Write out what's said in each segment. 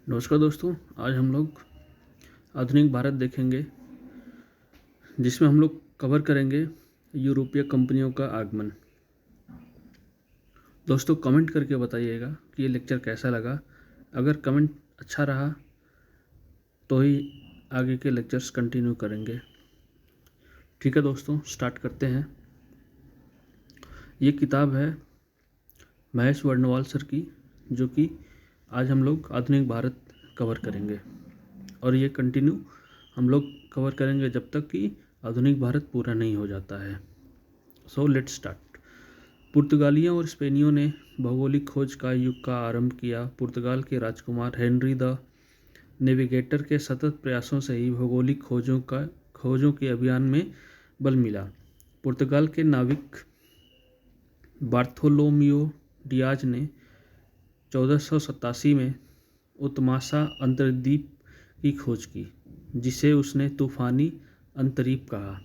नमस्कार दोस्तों। आज हम लोग आधुनिक भारत देखेंगे, जिसमें हम लोग कवर करेंगे यूरोपीय कंपनियों का आगमन। दोस्तों कमेंट करके बताइएगा कि ये लेक्चर कैसा लगा। अगर कमेंट अच्छा रहा तो ही आगे के लेक्चर्स कंटिन्यू करेंगे। ठीक है दोस्तों, स्टार्ट करते हैं। ये किताब है महेश वर्णवाल सर की, जो कि आज हम लोग आधुनिक भारत कवर करेंगे, और ये कंटिन्यू हम लोग कवर करेंगे जब तक कि आधुनिक भारत पूरा नहीं हो जाता है। So let's start. पुर्तगालियों और स्पेनियों ने भौगोलिक खोज का युग का आरंभ किया। पुर्तगाल के राजकुमार हेनरी द नेविगेटर के सतत प्रयासों से ही भौगोलिक खोजों के अभियान में बल मिला। पुर्तगाल के नाविक बार्थोलोमियो डियाज ने 1487 में उत्मासा अंतर्द्वीप की खोज की, जिसे उसने तूफानी अंतरीप कहा।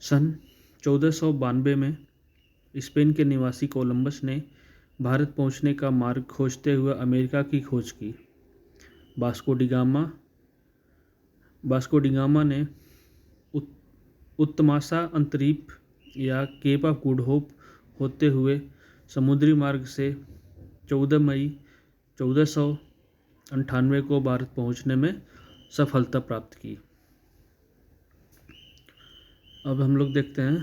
सन 1492 में स्पेन के निवासी कोलंबस ने भारत पहुंचने का मार्ग खोजते हुए अमेरिका की खोज की। वास्को डिगामा ने उत्तमासा अंतरीप या केप ऑफ गुड होप होते हुए समुद्री मार्ग से 14 मई 1498 को भारत पहुंचने में सफलता प्राप्त की। अब हम लोग देखते हैं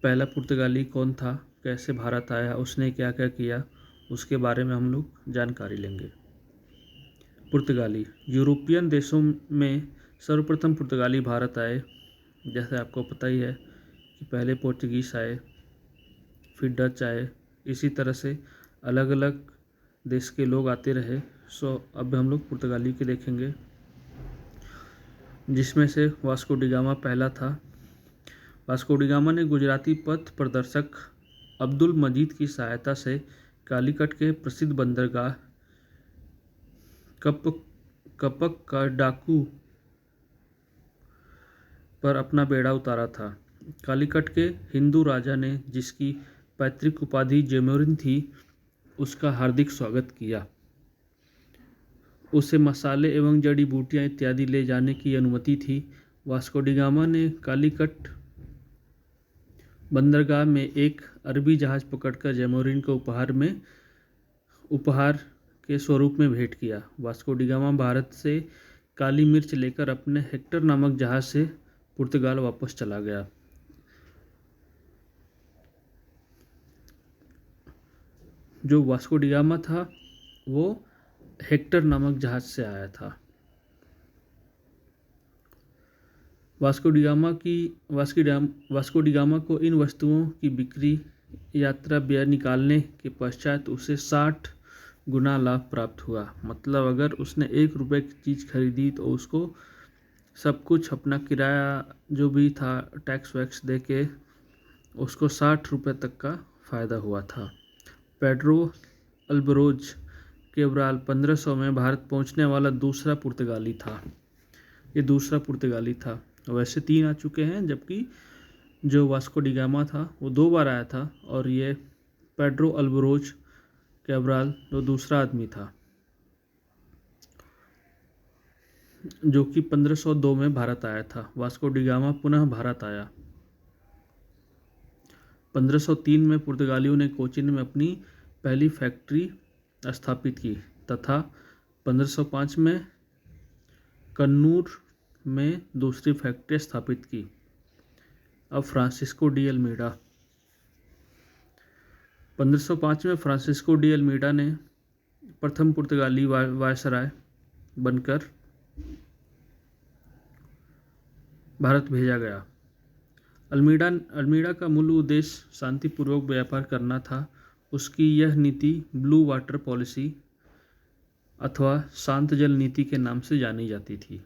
पहला पुर्तगाली कौन था, कैसे भारत आया, उसने क्या क्या किया, उसके बारे में हम लोग जानकारी लेंगे। पुर्तगाली यूरोपियन देशों में सर्वप्रथम पुर्तगाली भारत आए। जैसे आपको पता ही है कि पहले पोर्चुगीज आए, फिर डच आए, इसी तरह से अलग अलग देश के लोग आते रहे। सो अब हम लोग पुर्तगाली के देखेंगे, जिसमें से वास्को डिगामा पहला था। वास्को डिगामा ने गुजराती पथ प्रदर्शक अब्दुल मजीद की सहायता से कालीकट के प्रसिद्ध बंदरगाह कपक का डाकू पर अपना बेड़ा उतारा था। कालीकट के हिंदू राजा ने, जिसकी पैतृक उपाधि जेमोरिन थी, उसका हार्दिक स्वागत किया। उसे मसाले एवं जड़ी बूटियां इत्यादि ले जाने की अनुमति थी। वास्को डिगामा ने कालीकट बंदरगाह में एक अरबी जहाज पकड़कर जेमोरिन को उपहार के स्वरूप में भेंट किया। वास्को डिगामा भारत से काली मिर्च लेकर अपने हेक्टर नामक जहाज से पुर्तगाल वापस चला गया। जो वास्को डिगामा था वो हेक्टर नामक जहाज से आया था। वास्को डिगामा को इन वस्तुओं की बिक्री यात्रा व्यय निकालने के पश्चात उसे 60 गुना लाभ प्राप्त हुआ। मतलब अगर उसने 1 रुपये की चीज़ खरीदी तो उसको सब कुछ अपना किराया जो भी था टैक्स वैक्स दे के उसको 60 रुपये तक का फ़ायदा हुआ था। पेड्रो अल्बरोज केब्राल 1500 में भारत पहुंचने वाला दूसरा पुर्तगाली था। ये दूसरा पुर्तगाली था। वैसे 3 आ चुके हैं, जबकि जो वास्को डिगामा था वो 2 बार आया था, और ये पेड्रो अल्बरोज केब्राल जो दूसरा आदमी था, जो कि 1502 में भारत आया था। वास्को डिगामा पुनः भारत आया। 1503 में पुर्तगालियों ने कोचीन में अपनी पहली फैक्ट्री स्थापित की तथा 1505 में कन्नूर में दूसरी फैक्ट्री स्थापित की। अब फ्रांसिस्को डी अल्मीडा 1505 में फ्रांसिस्को डी अल्मीडा ने प्रथम पुर्तगाली वायसराय बनकर भारत भेजा गया। अल्मीडा का मूल उद्देश्य शांतिपूर्वक व्यापार करना था। उसकी यह नीति ब्लू वाटर पॉलिसी अथवा शांत जल नीति के नाम से जानी जाती थी।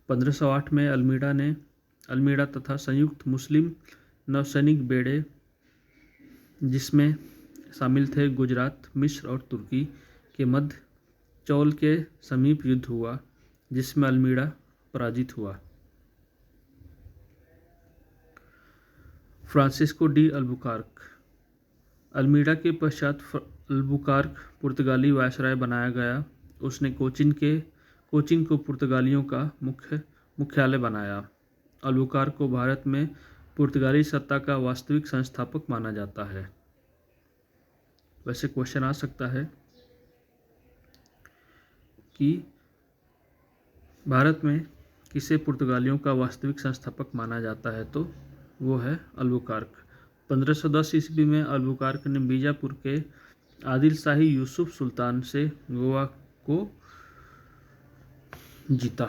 1508 में अल्मीडा तथा संयुक्त मुस्लिम नौसैनिक बेड़े, जिसमें शामिल थे गुजरात, मिस्र और तुर्की, के मध्य चौल के समीप युद्ध हुआ, जिसमें अल्मीडा पराजित हुआ। फ्रांसिस्को डी अल्बुकार्क अल्मीडा के पश्चात अल्बुकार्क पुर्तगाली वायसराय बनाया गया। उसने कोचिन को पुर्तगालियों का मुख्यालय बनाया। अल्बुकार्क को भारत में पुर्तगाली सत्ता का वास्तविक संस्थापक माना जाता है। वैसे क्वेश्चन आ सकता है कि भारत में किसे पुर्तगालियों का वास्तविक संस्थापक माना जाता है, तो वो है अल्बुकार्क। 1510 ईस्वी में अल्बुकार्क ने बीजापुर के आदिल शाही यूसुफ सुल्तान से गोवा को जीता।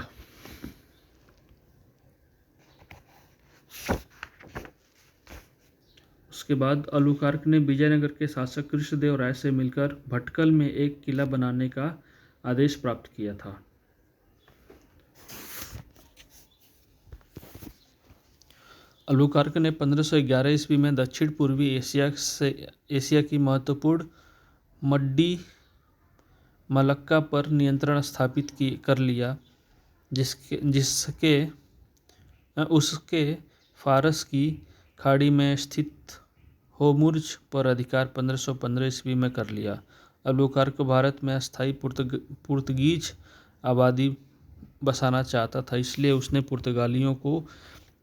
उसके बाद अल्बुकार्क ने विजयनगर के शासक कृष्णदेव राय से मिलकर भटकल में एक किला बनाने का आदेश प्राप्त किया था। अल्बुकार्क ने 1511 ईस्वी में दक्षिण पूर्वी एशिया की महत्वपूर्ण मड्डी मलक्का पर नियंत्रण स्थापित कर लिया, उसके फारस की खाड़ी में स्थित होर्मुज पर अधिकार 1515 ईस्वी में कर लिया। अल्बुकार्क भारत में अस्थायी पुर्तगीज आबादी बसाना चाहता था, इसलिए उसने पुर्तगालियों को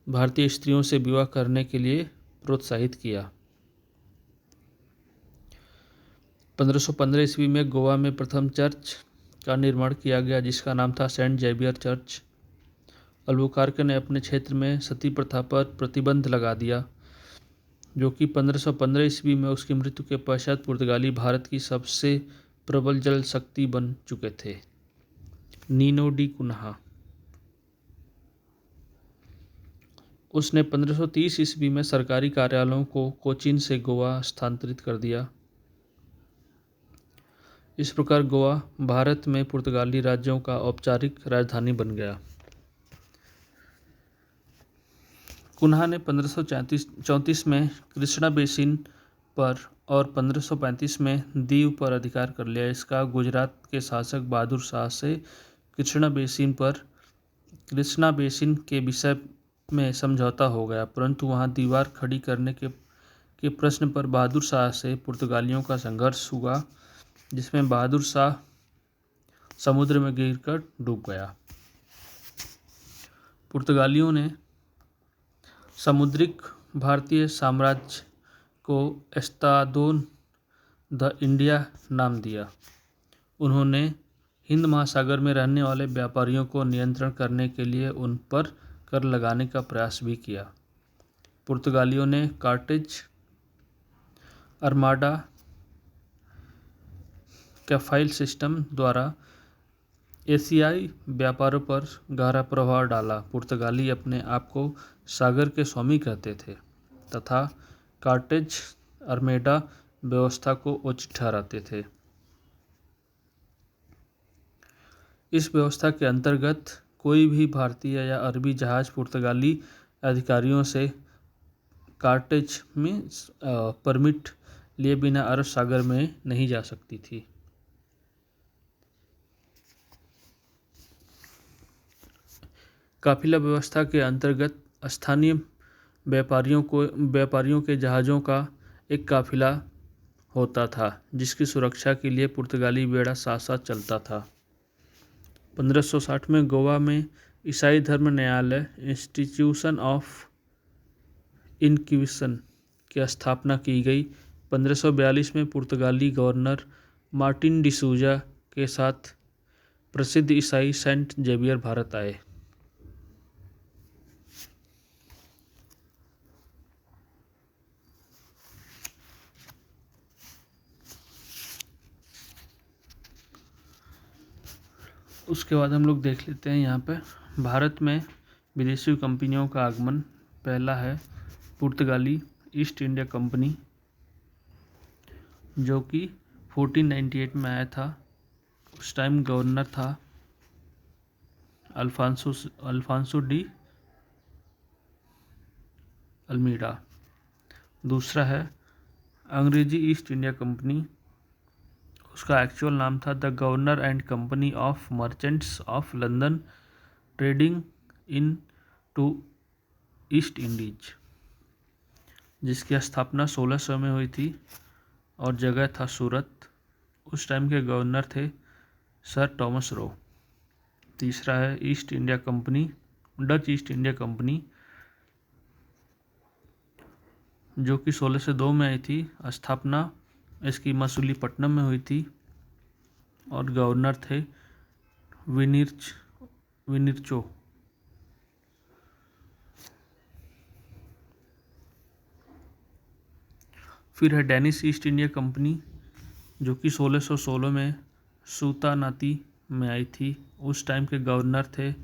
भारतीय स्त्रियों से विवाह करने के लिए प्रोत्साहित किया। 1515 ईस्वी में गोवा में प्रथम चर्च का निर्माण किया गया, जिसका नाम था सेंट जेवियर चर्च। अल्बुकार्क ने अपने क्षेत्र में सती प्रथा पर प्रतिबंध लगा दिया, जो कि 1515 ईस्वी में उसकी मृत्यु के पश्चात पुर्तगाली भारत की सबसे प्रबल जल शक्ति बन चुके थे। Nino da Cunha. उसने 1530 ईस्वी में सरकारी कार्यालयों को कोचीन से गोवा स्थानांतरित कर दिया। इस प्रकार गोवा भारत में पुर्तगाली राज्यों का औपचारिक राजधानी बन गया। कुन्हा ने 1534 में कृष्णा बेसिन पर और 1535 में दीव पर अधिकार कर लिया। इसका गुजरात के शासक बहादुर शाह से कृष्णा बेसिन के विषय में समझौता हो गया, परंतु वहां दीवार खड़ी करने के प्रश्न पर बहादुर शाह से पुर्तगालियों का संघर्ष हुआ, जिसमें बहादुर शाह समुद्र में गिरकर डूब गया। पुर्तगालियों ने समुद्रिक भारतीय साम्राज्य को एस्तादोन द इंडिया नाम दिया। उन्होंने हिंद महासागर में रहने वाले व्यापारियों को नियंत्रण करने के लिए उन पर कर लगाने का प्रयास भी किया। पुर्तगालियों ने कार्टेज, अर्माडा, कैफाइल सिस्टम द्वारा एशियाई व्यापारों पर गहरा प्रभाव डाला। पुर्तगाली अपने आप को सागर के स्वामी कहते थे तथा कार्टेज अर्मेडा व्यवस्था को उचित ठहराते थे। इस व्यवस्था के अंतर्गत कोई भी भारतीय या अरबी जहाज पुर्तगाली अधिकारियों से कार्टेज में परमिट लिए बिना अरब सागर में नहीं जा सकती थी। काफिला व्यवस्था के अंतर्गत स्थानीय व्यापारियों के जहाज़ों का एक काफिला होता था, जिसकी सुरक्षा के लिए पुर्तगाली बेड़ा साथ साथ चलता था। 1560 में गोवा में ईसाई धर्म न्यायालय इंस्टीट्यूशन ऑफ इनक्विजिशन की स्थापना की गई। 1542 में पुर्तगाली गवर्नर मार्टिन डिसूजा के साथ प्रसिद्ध ईसाई सेंट जेवियर भारत आए। उसके बाद हम लोग देख लेते हैं यहाँ पे भारत में विदेशी कंपनियों का आगमन। पहला है पुर्तगाली ईस्ट इंडिया कंपनी, जो कि 1498 में आया था। उस टाइम गवर्नर था अल्फांसो डी अल्मीडा। दूसरा है अंग्रेजी ईस्ट इंडिया कंपनी, उसका एक्चुअल नाम था the governor and company of merchants of London trading into East Indies, जिसकी स्थापना 1600 में हुई थी। और जगह था सूरत। उस टाइम के गवर्नर थे सर टॉमस रो। तीसरा है east India company, Dutch east India company, जो कि 1602 में आई थी। स्थापना इसकी मसूलीपट्टनम में हुई थी और गवर्नर थे विनिर्चो। फिर है डेनिश ईस्ट इंडिया कंपनी, जो कि 1616 में सूतानाती में आई थी। उस टाइम के गवर्नर थे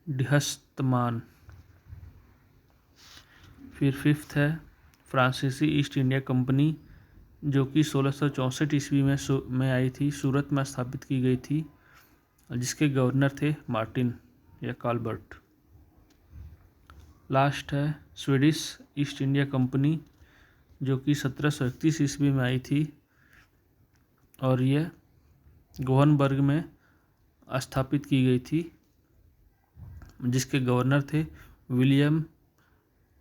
डिहस्तमान। फिर फिफ्थ है फ्रांसीसी ईस्ट इंडिया कंपनी, जो कि 1664 ईस्वी में आई थी, सूरत में स्थापित की गई थी, जिसके गवर्नर थे मार्टिन या काल्बर्ट। लास्ट है स्वीडिश ईस्ट इंडिया कंपनी, जो कि 1731 ईस्वी में आई थी और यह गोहनबर्ग में स्थापित की गई थी, जिसके गवर्नर थे विलियम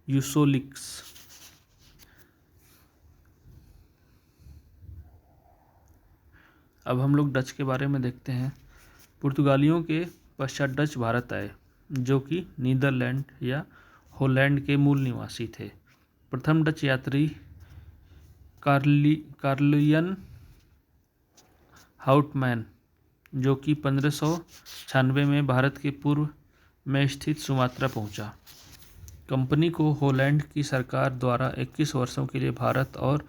यूसोलिक्स। अब हम लोग डच के बारे में देखते हैं। पुर्तगालियों के पश्चात डच भारत आए, जो कि नीदरलैंड या हॉलैंड के मूल निवासी थे। प्रथम डच यात्री कार्लियन हाउटमैन, जो कि 1596 में भारत के पूर्व में स्थित सुमात्रा पहुंचा। कंपनी को हॉलैंड की सरकार द्वारा 21 वर्षों के लिए भारत और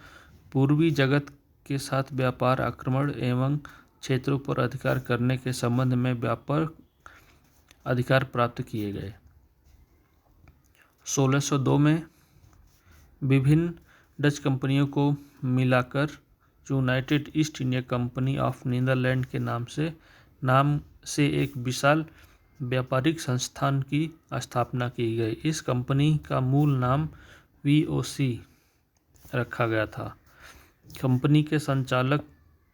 पूर्वी जगत के साथ व्यापार, आक्रमण एवं क्षेत्रों पर अधिकार करने के संबंध में व्यापक अधिकार प्राप्त किए गए। 1602 में विभिन्न डच कंपनियों को मिलाकर United East India Company of Netherland के नाम से एक विशाल व्यापारिक संस्थान की स्थापना की गई। इस कंपनी का मूल नाम VOC रखा गया था। कंपनी के संचालक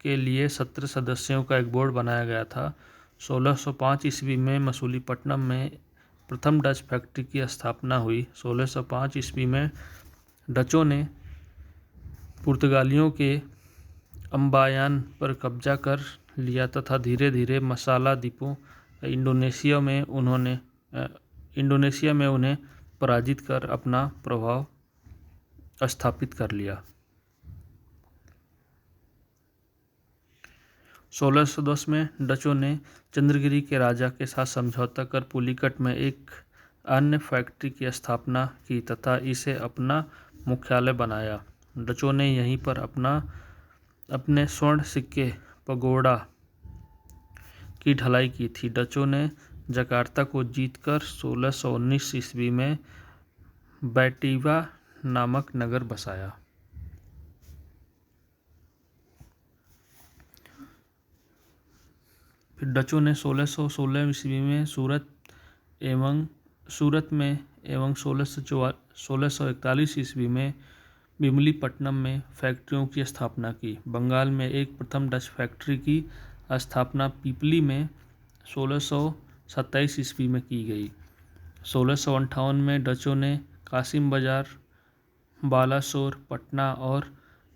के लिए 17 सदस्यों का एक बोर्ड बनाया गया था। 1605 ईस्वी में मसूलीपट्टनम में प्रथम डच फैक्ट्री की स्थापना हुई। 1605 ईस्वी में डचों ने पुर्तगालियों के अम्बायान पर कब्जा कर लिया तथा धीरे धीरे मसाला द्वीपों इंडोनेशिया में उन्हें पराजित कर अपना प्रभाव स्थापित कर लिया। 1610 में डचों ने चंद्रगिरी के राजा के साथ समझौता कर पुलिकट में एक अन्य फैक्ट्री की स्थापना की तथा इसे अपना मुख्यालय बनाया। डचों ने यहीं पर अपने स्वर्ण सिक्के पगोड़ा की ढलाई की थी। डचों ने जकार्ता को जीतकर 1619 ईस्वी में बैटिवा नामक नगर बसाया। फिर डचों ने 1616 ईस्वी में सूरत में एवं 1641 ईस्वी में विमलीपट्टनम में फैक्ट्रियों की स्थापना की। बंगाल में एक प्रथम डच फैक्ट्री की स्थापना पीपली में 1627 ईस्वी में की गई। 1658 में डचों ने कासिम बाजार, बालासोर, पटना और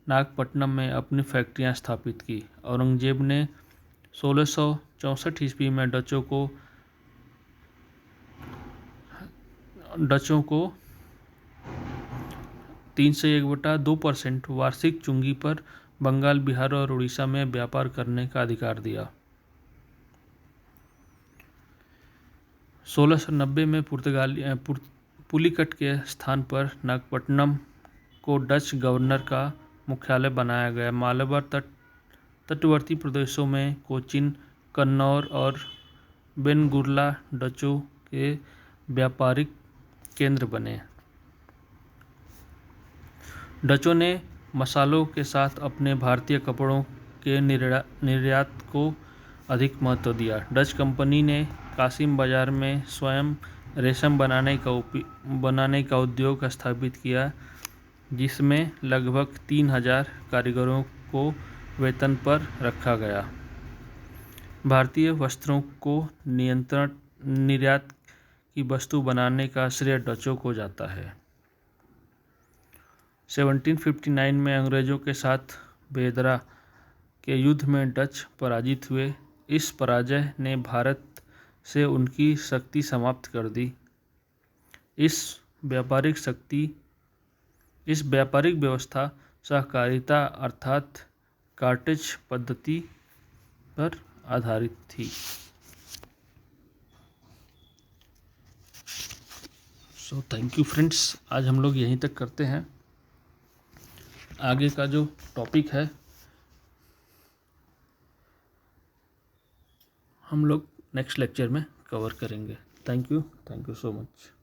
नागपट्टनम में अपनी फैक्ट्रियां स्थापित की। औरंगजेब ने 1664 ईस्वी में डचों को 301/2% वार्षिक चुंगी पर बंगाल, बिहार और उड़ीसा में व्यापार करने का अधिकार दिया। 1690 में पुलिकट के स्थान पर नागपट्टनम को डच गवर्नर का मुख्यालय बनाया गया। मालाबार तटवर्ती प्रदेशों में कोचीन, कन्नौज और बेनगुरला डचों के व्यापारिक केंद्र बने। डचों ने मसालों के साथ अपने भारतीय कपड़ों के निर्यात को अधिक महत्व दिया। डच कंपनी ने कासिम बाजार में स्वयं रेशम बनाने का उद्योग स्थापित किया, जिसमें लगभग 3000 कारीगरों को वेतन पर रखा गया। भारतीय वस्त्रों को निर्यात की वस्तु बनाने का श्रेय डचों को जाता है। 1759 में अंग्रेज़ों के साथ बेदरा के युद्ध में डच पराजित हुए। इस पराजय ने भारत से उनकी शक्ति समाप्त कर दी। इस व्यापारिक व्यवस्था सहकारिता अर्थात कार्टेज पद्धति पर आधारित थी। सो थैंक यू फ्रेंड्स, आज हम लोग यहीं तक करते हैं। आगे का जो टॉपिक है हम लोग नेक्स्ट लेक्चर में कवर करेंगे। Thank you so much.